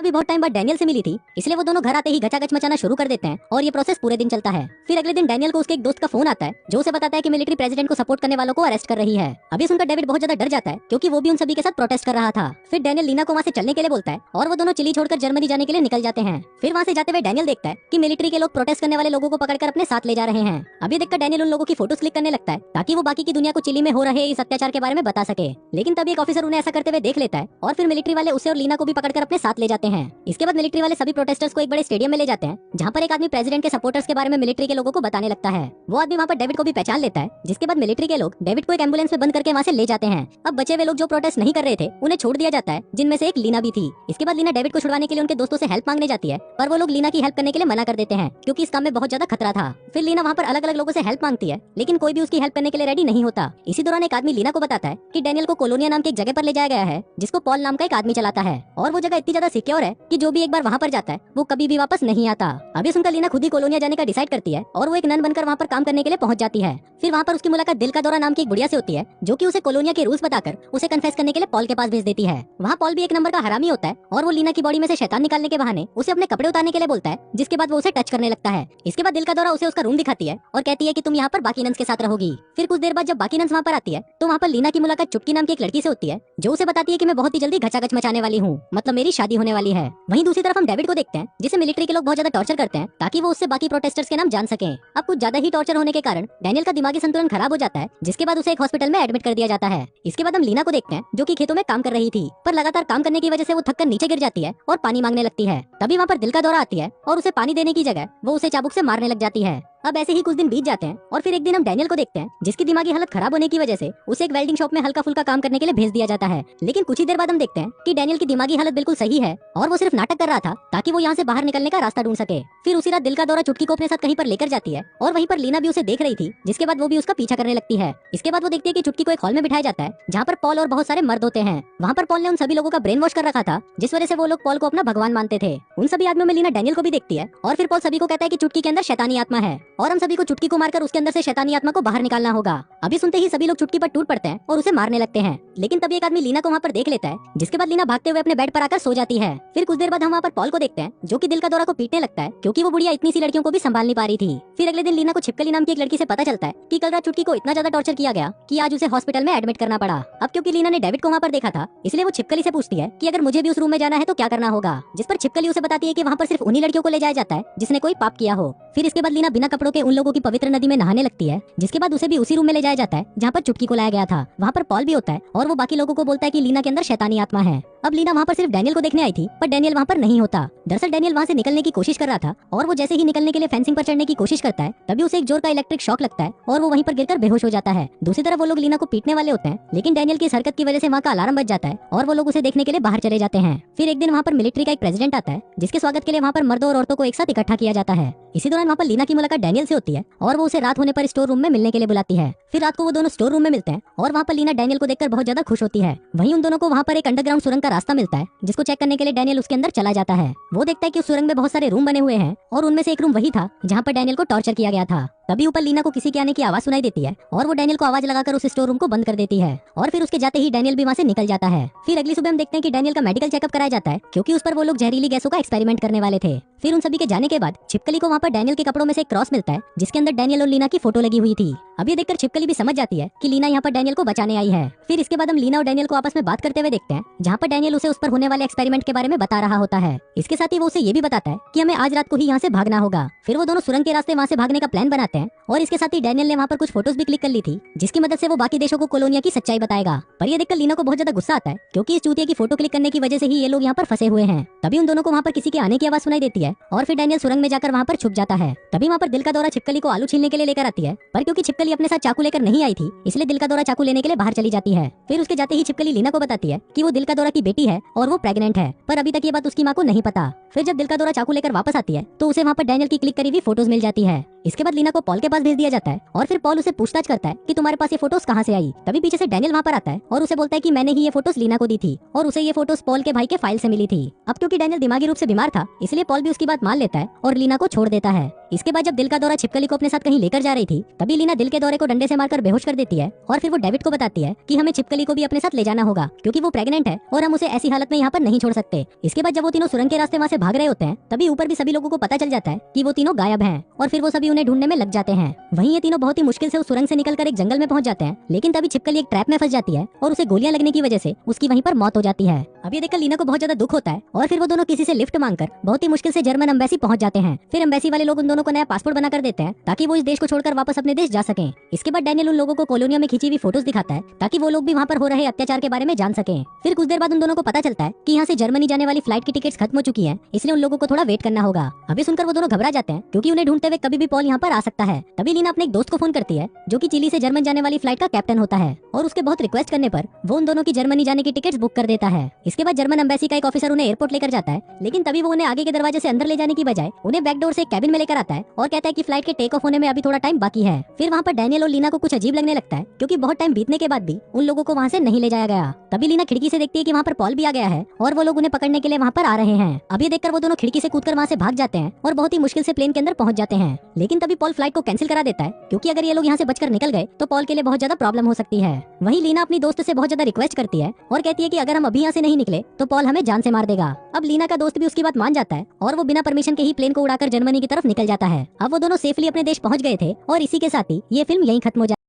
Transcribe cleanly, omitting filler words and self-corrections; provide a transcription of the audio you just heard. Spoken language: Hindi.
भी बहुत टाइम बाद डैनियल से मिली थी, इसलिए वो दोनों घर आते ही गचागच मचाना शुरू कर देते हैं और ये प्रोसेस पूरे दिन चलता है। फिर अगले दिन डैनियल को उसके एक दोस्त का फोन आता है जो उसे बताता है कि मिलिट्री प्रेसिडेंट को सपोर्ट करने वालों को अरेस्ट कर रही है। अभी सुनकर डेविड बहुत ज्यादा डर जाता है क्योंकि वो भी उन सभी के साथ प्रोटेस्ट कर रहा था। फिर डैनियल लीना को वहाँ से चलने के लिए बोलता है और वो दोनों चिली छोड़कर जर्मनी जाने के लिए निकल जाते हैं। फिर वहाँ से जाते हुए डैनियल देखता है कि मिलिट्री के लोग प्रोटेस्ट करने वाले लोगों को पकड़कर अपने साथ ले जा रहे हैं। अभी देखकर डैनियल उन लोगों की फोटोज क्लिक करने लगता है ताकि वो बाकी की दुनिया को चिली में हो रहे इस अत्याचार के बारे में बता सके। लेकिन तभी एक ऑफिसर उन्हें ऐसा करते हुए देख लेता है और फिर मिलिट्री वाले उसे और लीना को भी पकड़कर अपने साथ ले जाते हैं। इसके बाद मिलिट्री वाले सभी प्रोटेस्टर्स को एक बड़े स्टेडियम में ले जाते हैं जहाँ पर एक आदमी प्रेसिडेंट के सपोर्टर्स के बारे में मिलिट्री के लोगों को बताने लगता है। वो आदमी वहाँ पर डेविड को भी पहचान लेता है, जिसके बाद मिलिट्री के लोग डेविड को एक एम्बुलेंस में बंद करके वहाँ से ले जाते हैं। अब बचे हुए लोग जो प्रोटेस्ट नहीं कर रहे थे उन्हें छोड़ दिया जाता है, जिनमें से एक लीना भी थी। इसके बाद लीना डेविड को छुड़वाने के लिए उनके दोस्तों से हेल्प मांगने जाती है, पर वो लोग लीना की हेल्प करने के लिए मना कर देते हैं क्योंकि इस काम में बहुत ज्यादा खतरा था। फिर लीना वहाँ पर अलग अलग लोगों से हेल्प मांगती है, लेकिन कोई भी उसकी हेल्प करने के लिए रेडी नहीं होता। इसी दौरान एक आदमी लीना को बताता है कि डैनियल को कोलोनिया नाम की एक जगह पर ले जाया गया है जिसको पॉल नाम का एक आदमी चलाता है और वो जगह इतनी ज्यादा सिक्योर है कि जो भी एक बार वहाँ पर जाता है वो कभी भी वापस नहीं आता। अभी सुनकर लीना खुद ही कोलोनिया जाने का डिसाइड करती है और वो एक नन बनकर वहाँ पर काम करने के लिए पहुंच जाती है। फिर वहाँ पर उसकी मुलाकात दिल का दौरा नाम की एक बुढ़िया से होती है जो कि उसे कोलोनिया के रूल्स बताकर उसे कन्फेस करने के लिए पॉल के पास भेज देती है। वहाँ पॉल भी एक नंबर का हरामी होता है और वो लीना की बॉडी में से शैतान निकालने के बहाने उसे अपने कपड़े उतारने के लिए बोलता है, जिसके बाद वो उसे टच करने लगता है। इसके बाद दिल का दौरा उसे उसका रूम दिखाती है और कहती है कि तुम यहाँ पर बाकी नन्स के साथ रहोगी। फिर कुछ देर बाद जब बाकी नन्स वहाँ पर आती है तो वहाँ पर लीना की मुलाकात चुटकी नाम की एक लड़की से होती है जो उसे बताती है कि मैं बहुत ही जल्दी घचाघच मचाने वाली हूँ, मतलब मेरी शादी होने वाली है। वहीं दूसरी तरफ हम डेविड को देखते हैं जिसे मिलिट्री के लोग बहुत ज्यादा टॉर्चर करते हैं ताकि वो उससे बाकी प्रोटेस्टर्स के नाम जान सके। अब कुछ ज्यादा ही टॉर्चर होने के कारण डैनियल का दिमागी संतुलन खराब हो जाता है, जिसके बाद उसे एक हॉस्पिटल में एडमिट कर दिया जाता है। इसके बाद हम लीना को देखते हैं जो कि खेतों में काम कर रही थी, पर लगातार काम करने की वजह से वो थककर नीचे गिर जाती है और पानी मांगने लगती है। तभी वहाँ पर दिल का दौरा आती है और उसे पानी देने की जगह वो उसे चाबुक से मारने लग जाती है। अब ऐसे ही कुछ दिन बीत जाते हैं और फिर एक दिन हम डैनियल को देखते हैं जिसकी दिमागी हालत खराब होने की वजह से उसे एक वेल्डिंग शॉप में हल्का फुल्का काम करने के लिए भेज दिया जाता है। लेकिन कुछ ही देर बाद हम देखते हैं कि डैनियल की दिमागी हालत बिल्कुल सही है और वो सिर्फ नाटक कर रहा था ताकि वो यहाँ से बाहर निकलने का रास्ता ढूंढ सके। फिर उसी रात दिल का दौरा चुटकी को अपने साथ कहीं पर लेकर जाती है और वहीं पर लीना भी उसे देख रही थी, जिसके बाद वो भी उसका पीछा करने लगती है। इसके बाद वो देखती है कि चुटकी को एक हॉल में बिठाया जाता है जहाँ पर पॉल और बहुत सारे मर्द होते हैं। वहाँ पर पॉल ने उन सभी लोगों का ब्रेन वॉश कर रखा था, जिस वजह से वो लोग पॉल को अपना भगवान मानते थे। उन सभी आदमियों में लीना डैनियल को भी देखती है और फिर पॉल सभी को कहता है कि चुटकी के अंदर शैतानी आत्मा है और हम सभी को चुटकी को मारकर उसके अंदर से शैतानी आत्मा को बाहर निकालना होगा। अभी सुनते ही सभी लोग चुटकी पर टूट पड़ते हैं और उसे मारने लगते हैं, लेकिन तभी एक आदमी लीना को वहाँ पर देख लेता है, जिसके बाद लीना भागते हुए अपने बेड पर आकर सो जाती है। फिर कुछ देर बाद हम वहाँ पर पॉल को देखते हैं जो कि दिल का दौरा को पीटने लगता है क्योंकि वो बुढ़िया इतनी सी लड़कियों को भी संभाल नहीं पा रही थी। फिर अगले दिन लीना को छिपकली नाम की एक लड़की से पता चलता है कि कल रात चुटकी को इतना ज्यादा टॉर्चर किया गया कि आज उसे हॉस्पिटल में एडमिट करना पड़ा। अब क्योंकि लीना ने डेविड को वहाँ पर देखा था, इसलिए वो छिपकली से पूछती है कि अगर मुझे भी उस रूम में जाना है तो क्या करना होगा, जिस पर छिपकली उसे बताती है कि वहाँ पर सिर्फ उन्हीं लड़कियों को ले जाया जाता है जिसने कोई पाप किया हो। फिर इसके बाद लीना बिना कपड़ों के उन लोगों की पवित्र नदी में नहाने लगती है, जिसके बाद उसे भी उसी रूम में ले जाया जाता है जहाँ पर चुटकी को लाया गया था। वहाँ पर पॉल भी होता है और वो बाकी लोगों को बोलता है कि लीना के अंदर शैतानी आत्मा है। अब लीना वहाँ पर सिर्फ डैनियल को देखने आई थी, पर डैनियल वहाँ पर नहीं होता। दरअसल डैनियल वहाँ से निकलने की कोशिश कर रहा था और वो जैसे ही निकलने के लिए फेंसिंग पर चढ़ने की कोशिश करता है तभी उसे एक जोर का इलेक्ट्रिक शॉक लगता है और वो वहीं पर गिरकर बेहोश हो जाता है। दूसरी तरफ वो लोग लीना को पीटने वाले होते हैं, लेकिन डैनियल की इस हरकत की वजह से वहाँ का अलार्म बज जाता है और वो लोग उसे देखने के लिए बाहर चले जाते हैं। फिर एक दिन वहाँ पर मिलिट्री का एक प्रेसिडेंट आता है जिसके स्वागत के लिए वहाँ पर मर्दों और औरतों को एक साथ इकट्ठा किया जाता है। इसी दौरान वहाँ पर लीना की मुलाकात डैनियल से होती है और वो उसे रात होने पर स्टोर रूम में मिलने के लिए बुलाती है। फिर रात को वो दोनों स्टोर रूम में मिलते हैं और वहाँ पर लीना डैनियल को देखकर बहुत ज्यादा खुश होती है। वहीं उन दोनों को वहाँ पर एक अंडरग्राउंड सुरंग का रास्ता मिलता है जिसको चेक करने के लिए डैनियल उसके अंदर चला जाता है। वो देखता है कि उस सुरंग में बहुत सारे रूम बने हुए हैं और उनमें से एक रूम वही था जहाँ पर डैनियल को टॉर्चर किया गया था। तभी ऊपर लीना को किसी के आने की आवाज सुनाई देती है और वो डैनियल को आवाज लगाकर उस स्टोर रूम को बंद कर देती है और फिर उसके जाते ही डैनियल भी वहाँ से निकल जाता है। फिर अगली सुबह हम देखते हैं कि डैनियल का मेडिकल चेकअप कराया जाता है क्योंकि उस पर वो लोग जहरीली गैसों का एक्सपेरिमेंट करने वाले थे। फिर उन सभी के जाने के बाद छिपकली को वहाँ पर डैनियल के कपड़ों में से एक क्रॉस मिलता है जिसके अंदर डैनियल और लीना की फोटो लगी हुई थी। अब ये देखकर छिपकली भी समझ जाती है कि लीना यहाँ पर डैनियल को बचाने आई है। फिर इसके बाद हम लीना और डैनियल को आपस में बात करते हुए देखते हैं जहाँ पर डैनियल उसे उस पर होने वाले एक्सपेरिमेंट के बारे में बता रहा होता है। इसके साथ ही वो उसे ये भी बताता है कि हमें आज रात को ही यहाँ से भागना होगा। फिर वो दोनों सुरंग के रास्ते वहाँ से भागने का प्लान बनाते हैं और इसके साथ ही डैनियल ने वहाँ पर कुछ फोटोज भी क्लिक कर ली थी जिसकी मदद से वो बाकी देशों को कोलोनिया की सच्चाई बताएगा। पर ये देखकर लीना को बहुत ज्यादा गुस्सा आता है क्योंकि इस चूतिया की फोटो क्लिक करने की वजह से ही ये लोग यहाँ पर फंसे हुए हैं। तभी उन दोनों को वहाँ पर किसी के आने की आवाज सुनाई देती है और फिर डैनियल सुरंग में जाकर वहाँ पर छुप जाता है। तभी वहाँ पर दिल का दौरा छिपकली को आलू छीलने के लिए लेकर आती है, पर क्योंकि छिपकली अपने साथ चाकू लेकर नहीं आई थी इसलिए दिल का दौरा चाकू लेने के लिए बाहर चली जाती है। फिर उसके जाते ही छिपकली लीना को बताती है कि वो दिल का दौरा की बेटी है और वो प्रेग्नेंट है, पर अभी तक ये बात उसकी माँ को नहीं पता। फिर जब दिल का दौरा चाकू लेकर वापस आती है तो उसे वहाँ पर डैनियल की क्लिक करी हुई फोटोज मिल जाती है। इसके बाद लीना को पॉल के पास भेज दिया जाता है और फिर पॉल उसे पूछताछ करता है कि तुम्हारे पास ये फोटोज कहाँ से आई। तभी पीछे से डैनियल वहाँ पर आता है और उसे बोलता है कि मैंने ही ये फोटोज लीना को दी थी और उसे ये फोटोज पॉल के भाई के फाइल से मिली थी। अब क्योंकि डैनियल दिमागी रूप से बीमार था इसलिए पॉल भी उसकी बात मान लेता है और लीना को छोड़ देता है। इसके बाद जब दिल का दौरा छिपकली को अपने साथ कहीं लेकर जा रही थी, तभी लीना दिल के दौरे को डंडे से मारकर बेहोश कर देती है और फिर वो डेविड को बताती है कि हमें छिपकली को भी अपने साथ ले जाना होगा क्योंकि वो प्रेग्नेंट है और हम उसे ऐसी हालत में यहाँ पर नहीं छोड़ सकते। इसके बाद जब वो तीनों सुरंग के रास्ते वहाँ से भाग रहे होते हैं, तभी ऊपर भी सभी लोगों को पता चल जाता है कि वो तीनों गायब हैं और फिर वो सभी उन्हें ढूंढने में लग जाते हैं। वहीं ये तीनों बहुत ही मुश्किल से उस सुरंग से निकलकर एक जंगल में पहुंच जाते हैं, लेकिन तभी छिपकली एक ट्रैप में फंस जाती है और उसे गोलियां लगने की वजह से उसकी वहीं पर मौत हो जाती है। अब ये देखकर लीना को बहुत ज्यादा दुख होता है और फिर वो दोनों किसी से लिफ्ट मांगकर बहुत ही मुश्किल से जर्मन एम्बेसी पहुंच जाते हैं। फिर एम्बेसी वाले लोग उन दोनों को नया पासपोर्ट बना कर देते हैं ताकि वो इस देश को छोड़कर वापस अपने देश जा सकें। इसके बाद डैनियल उन लोगों को कॉलोनिया में खींची हुई फोटोज दिखाता है ताकि वो लोग भी वहाँ पर हो रहे अत्याचार के बारे में जान सकें। फिर कुछ देर बाद उन दोनों को पता चलता है कि यहाँ से जर्मनी जाने वाली फ्लाइट की टिकट्स खत्म हो चुकी है, इसलिए उन लोगों को थोड़ा वेट करना होगा। अभी सुनकर वो दोनों घबरा जाते हैं क्योंकि उन्हें ढूंढते हुए कभी भी पॉल यहाँ पर आ सकता है। तभी लीना अपने एक दोस्त को फोन करती है जो कि चिली से जर्मन जाने वाली फ्लाइट का कैप्टन होता है और उसके बहुत रिक्वेस्ट करने पर वो उन दोनों की जर्मनी जाने की टिकट्स बुक कर देता है। इसके बाद जर्मन एम्बेसी का एक ऑफिसर उन्हें एयरपोर्ट लेकर जाता है, लेकिन तभी वो उन्हें आगे के दरवाजे से अंदर ले जाने की बजाय उन्हें बैक डोर से एक कैबिन में लेकर आता है और कहता है कि फ्लाइट के टेक ऑफ होने में अभी थोड़ा टाइम बाकी है। फिर वहाँ पर डैनियल और लीना को कुछ अजीब लगने लगता है क्योंकि बहुत टाइम बीतने के बाद भी उन लोगों को वहाँ से नहीं ले जाया गया। तभी लीना खिड़की से देखती है कि वहाँ पर पॉल भी आ गया है और वो लोग उन्हें पकड़ने के लिए वहाँ पर आ रहे हैं। अब ये देखकर वो दोनों खिड़की से कूदकर वहाँ से भाग जाते हैं और बहुत ही मुश्किल से प्लेन के अंदर पहुंच जाते हैं। लेकिन तभी पॉल फ्लाइट को कैंसिल करा देता है क्योंकि अगर ये लोग यहाँ से बचकर निकल गए तो पॉल के लिए बहुत ज्यादा प्रॉब्लम हो सकती है। वहीं लीना अपनी दोस्त से बहुत ज्यादा रिक्वेस्ट करती है और कहती है कि अगर हम अभी यहाँ से नहीं निकले तो पॉल हमें जान से मार देगा। अब लीना का दोस्त भी उसकी बात मान जाता है और वो बिना परमिशन के ही प्लेन को उड़ाकर जर्मनी की तरफ निकल जाता है। अब वो दोनों सेफली अपने देश पहुंच गए थे और इसी के साथ ही ये फिल्म यहीं खत्म हो जाती है।